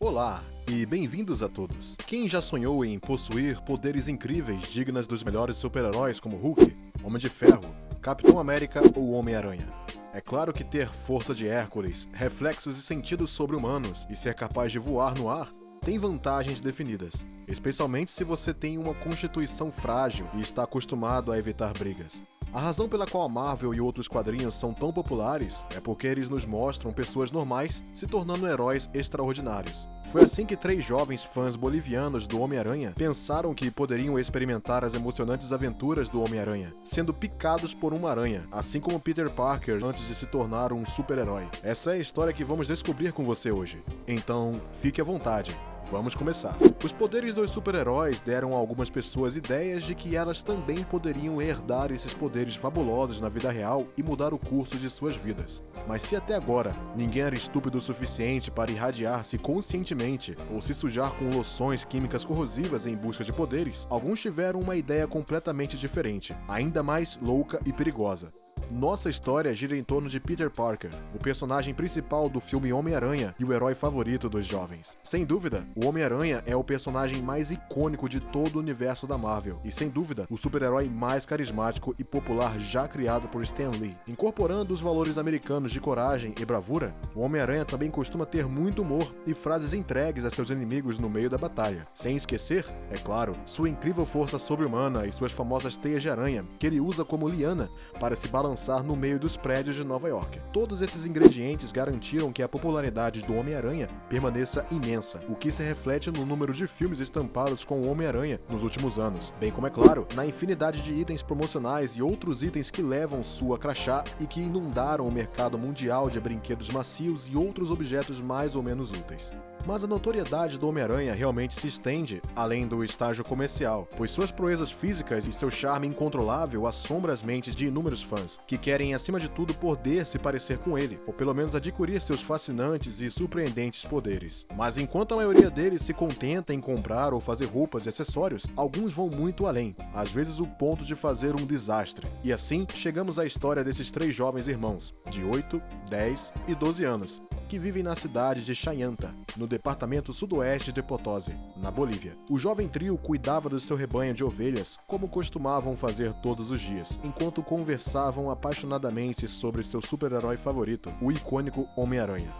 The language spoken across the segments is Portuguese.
Olá e bem-vindos a todos. Quem já sonhou em possuir poderes incríveis dignas dos melhores super-heróis como Hulk, Homem de Ferro, Capitão América ou Homem-Aranha? É claro que ter força de Hércules, reflexos e sentidos sobre-humanos e ser capaz de voar no ar tem vantagens definidas, especialmente se você tem uma constituição frágil e está acostumado a evitar brigas. A razão pela qual a Marvel e outros quadrinhos são tão populares é porque eles nos mostram pessoas normais se tornando heróis extraordinários. Foi assim que 3 jovens fãs bolivianos do Homem-Aranha pensaram que poderiam experimentar as emocionantes aventuras do Homem-Aranha, sendo picados por uma aranha, assim como Peter Parker antes de se tornar um super-herói. Essa é a história que vamos descobrir com você hoje. Então, fique à vontade. Vamos começar. Os poderes dos super-heróis deram a algumas pessoas ideias de que elas também poderiam herdar esses poderes fabulosos na vida real e mudar o curso de suas vidas. Mas se até agora ninguém era estúpido o suficiente para irradiar-se conscientemente ou se sujar com loções químicas corrosivas em busca de poderes, alguns tiveram uma ideia completamente diferente, ainda mais louca e perigosa. Nossa história gira em torno de Peter Parker, o personagem principal do filme Homem-Aranha e o herói favorito dos jovens. Sem dúvida, o Homem-Aranha é o personagem mais icônico de todo o universo da Marvel e, sem dúvida, o super-herói mais carismático e popular já criado por Stan Lee. Incorporando os valores americanos de coragem e bravura, o Homem-Aranha também costuma ter muito humor e frases entregues a seus inimigos no meio da batalha. Sem esquecer, é claro, sua incrível força sobre-humana e suas famosas teias de aranha, que ele usa como liana para se balançar no meio dos prédios de Nova York. Todos esses ingredientes garantiram que a popularidade do Homem-Aranha permaneça imensa, o que se reflete no número de filmes estampados com o Homem-Aranha nos últimos anos, bem como, é claro, na infinidade de itens promocionais e outros itens que levam sua crachá e que inundaram o mercado mundial de brinquedos macios e outros objetos mais ou menos úteis. Mas a notoriedade do Homem-Aranha realmente se estende além do estágio comercial, pois suas proezas físicas e seu charme incontrolável assombram as mentes de inúmeros fãs, que querem, acima de tudo, poder se parecer com ele, ou pelo menos adquirir seus fascinantes e surpreendentes poderes. Mas enquanto a maioria deles se contenta em comprar ou fazer roupas e acessórios, alguns vão muito além, às vezes o ponto de fazer um desastre. E assim, chegamos à história desses 3 jovens irmãos, de 8, 10 e 12 anos, que vivem na cidade de Chayanta, no departamento sudoeste de Potosí, na Bolívia. O jovem trio cuidava do seu rebanho de ovelhas, como costumavam fazer todos os dias, enquanto conversavam apaixonadamente sobre seu super-herói favorito, o icônico Homem-Aranha.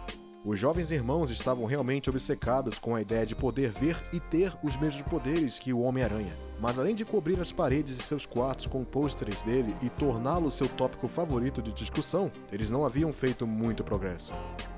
Os jovens irmãos estavam realmente obcecados com a ideia de poder ver e ter os mesmos poderes que o Homem-Aranha. Mas além de cobrir as paredes de seus quartos com pôsteres dele e torná-lo seu tópico favorito de discussão, eles não haviam feito muito progresso.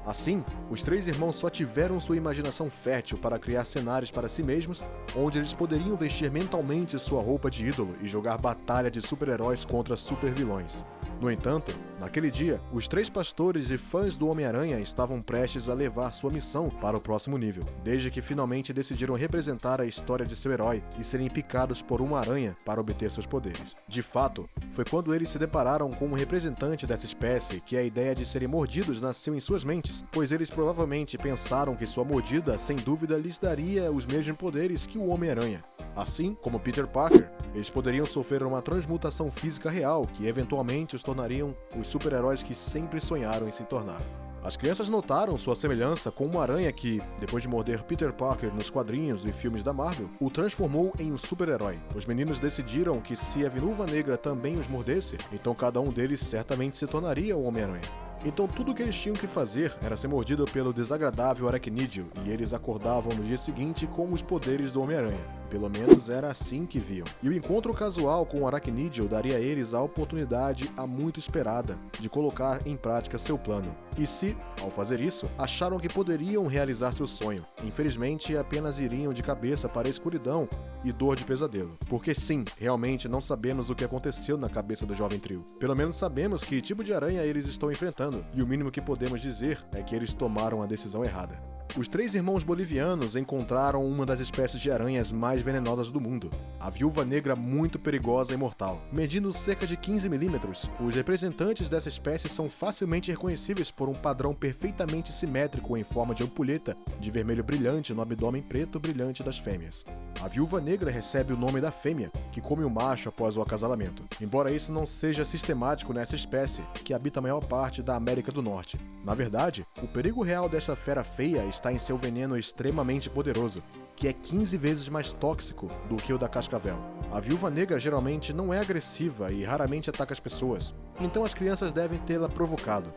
Assim, os 3 irmãos só tiveram sua imaginação fértil para criar cenários para si mesmos, onde eles poderiam vestir mentalmente sua roupa de ídolo e jogar batalha de super-heróis contra super-vilões. No entanto, naquele dia, os 3 pastores e fãs do Homem-Aranha estavam prestes a levar sua missão para o próximo nível, desde que finalmente decidiram representar a história de seu herói e serem picados por uma aranha para obter seus poderes. De fato, foi quando eles se depararam com um representante dessa espécie que a ideia de serem mordidos nasceu em suas mentes, pois eles provavelmente pensaram que sua mordida, sem dúvida, lhes daria os mesmos poderes que o Homem-Aranha. Assim como Peter Parker, eles poderiam sofrer uma transmutação física real que eventualmente os tornariam os super-heróis que sempre sonharam em se tornar. As crianças notaram sua semelhança com uma aranha que, depois de morder Peter Parker nos quadrinhos e filmes da Marvel, o transformou em um super-herói. Os meninos decidiram que se a Viúva Negra também os mordesse, então cada um deles certamente se tornaria o Homem-Aranha. Então tudo o que eles tinham que fazer era ser mordido pelo desagradável aracnídeo, e eles acordavam no dia seguinte com os poderes do Homem-Aranha. Pelo menos era assim que viam. E o encontro casual com o aracnídeo daria a eles a oportunidade há muito esperada de colocar em prática seu plano. E se, ao fazer isso, acharam que poderiam realizar seu sonho, infelizmente apenas iriam de cabeça para a escuridão e dor de pesadelo. Porque sim, realmente não sabemos o que aconteceu na cabeça do jovem trio. Pelo menos sabemos que tipo de aranha eles estão enfrentando, e o mínimo que podemos dizer é que eles tomaram a decisão errada. Os 3 irmãos bolivianos encontraram uma das espécies de aranhas mais venenosas do mundo, a viúva negra muito perigosa e mortal. Medindo cerca de 15 milímetros, os representantes dessa espécie são facilmente reconhecíveis por um padrão perfeitamente simétrico em forma de ampulheta de vermelho brilhante no abdômen preto brilhante das fêmeas. A Viúva Negra recebe o nome da fêmea, que come o macho após o acasalamento, embora isso não seja sistemático nessa espécie, que habita a maior parte da América do Norte. Na verdade, o perigo real dessa fera feia está em seu veneno extremamente poderoso, que é 15 vezes mais tóxico do que o da cascavel. A Viúva Negra geralmente não é agressiva e raramente ataca as pessoas, então as crianças devem tê-la provocado.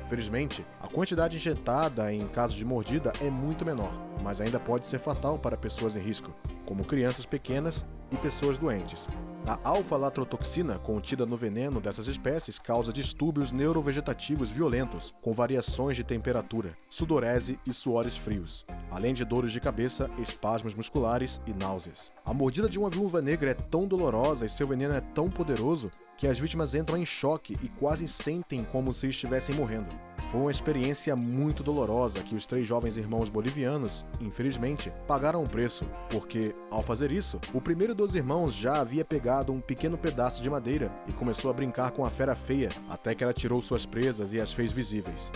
Felizmente, a quantidade injetada em caso de mordida é muito menor, mas ainda pode ser fatal para pessoas em risco, como crianças pequenas e pessoas doentes. A alfa-latrotoxina contida no veneno dessas espécies causa distúrbios neurovegetativos violentos, com variações de temperatura, sudorese e suores frios, além de dores de cabeça, espasmos musculares e náuseas. A mordida de uma viúva negra é tão dolorosa e seu veneno é tão poderoso que as vítimas entram em choque e quase sentem como se estivessem morrendo. Foi uma experiência muito dolorosa que os 3 jovens irmãos bolivianos, infelizmente, pagaram um preço, porque, ao fazer isso, o primeiro dos irmãos já havia pegado um pequeno pedaço de madeira e começou a brincar com a fera feia até que ela tirou suas presas e as fez visíveis.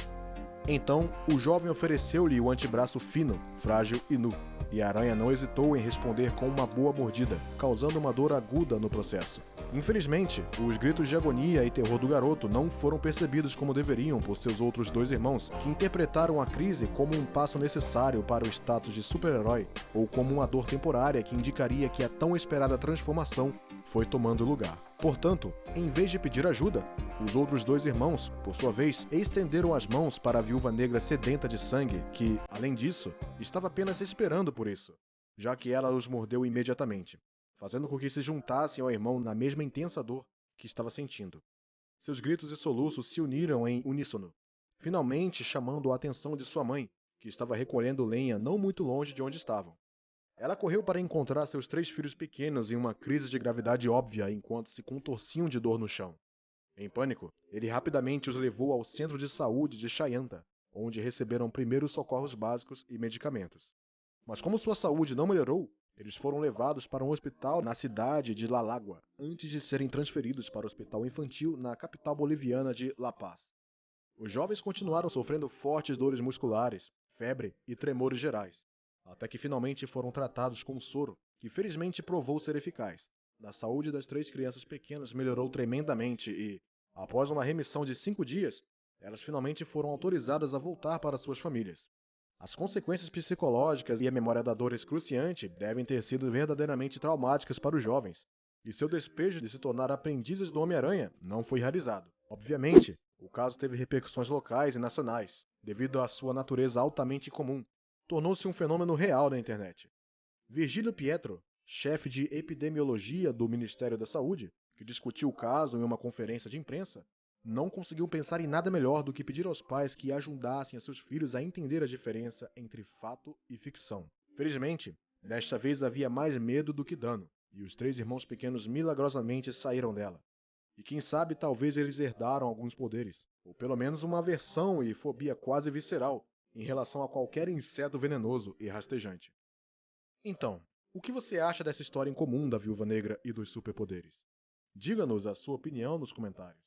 Então, o jovem ofereceu-lhe o antebraço fino, frágil e nu, e a aranha não hesitou em responder com uma boa mordida, causando uma dor aguda no processo. Infelizmente, os gritos de agonia e terror do garoto não foram percebidos como deveriam por seus outros 2 irmãos, que interpretaram a crise como um passo necessário para o status de super-herói, ou como uma dor temporária que indicaria que a tão esperada transformação foi tomando lugar. Portanto, em vez de pedir ajuda, os outros 2 irmãos, por sua vez, estenderam as mãos para a viúva negra sedenta de sangue, que, além disso, estava apenas esperando por isso, já que ela os mordeu imediatamente, fazendo com que se juntassem ao irmão na mesma intensa dor que estava sentindo. Seus gritos e soluços se uniram em uníssono, finalmente chamando a atenção de sua mãe, que estava recolhendo lenha não muito longe de onde estavam. Ela correu para encontrar seus 3 filhos pequenos em uma crise de gravidade óbvia enquanto se contorciam de dor no chão. Em pânico, ele rapidamente os levou ao centro de saúde de Chayanta, onde receberam primeiros socorros básicos e medicamentos. Mas como sua saúde não melhorou, eles foram levados para um hospital na cidade de La Lagua, antes de serem transferidos para o hospital infantil na capital boliviana de La Paz. Os jovens continuaram sofrendo fortes dores musculares, febre e tremores gerais, até que finalmente foram tratados com soro, que felizmente provou ser eficaz. A saúde das 3 crianças pequenas melhorou tremendamente e, após uma remissão de 5 dias, elas finalmente foram autorizadas a voltar para suas famílias. As consequências psicológicas e a memória da dor excruciante devem ter sido verdadeiramente traumáticas para os jovens, e seu despejo de se tornar aprendizes do Homem-Aranha não foi realizado. Obviamente, o caso teve repercussões locais e nacionais, devido à sua natureza altamente incomum. Tornou-se um fenômeno real na internet. Virgílio Pietro, chefe de epidemiologia do Ministério da Saúde, que discutiu o caso em uma conferência de imprensa, não conseguiu pensar em nada melhor do que pedir aos pais que ajudassem a seus filhos a entender a diferença entre fato e ficção. Felizmente, desta vez havia mais medo do que dano, e os 3 irmãos pequenos milagrosamente saíram dela. E quem sabe talvez eles herdaram alguns poderes, ou pelo menos uma aversão e fobia quase visceral em relação a qualquer inseto venenoso e rastejante. Então, o que você acha dessa história incomum da Viúva Negra e dos superpoderes? Diga-nos a sua opinião nos comentários.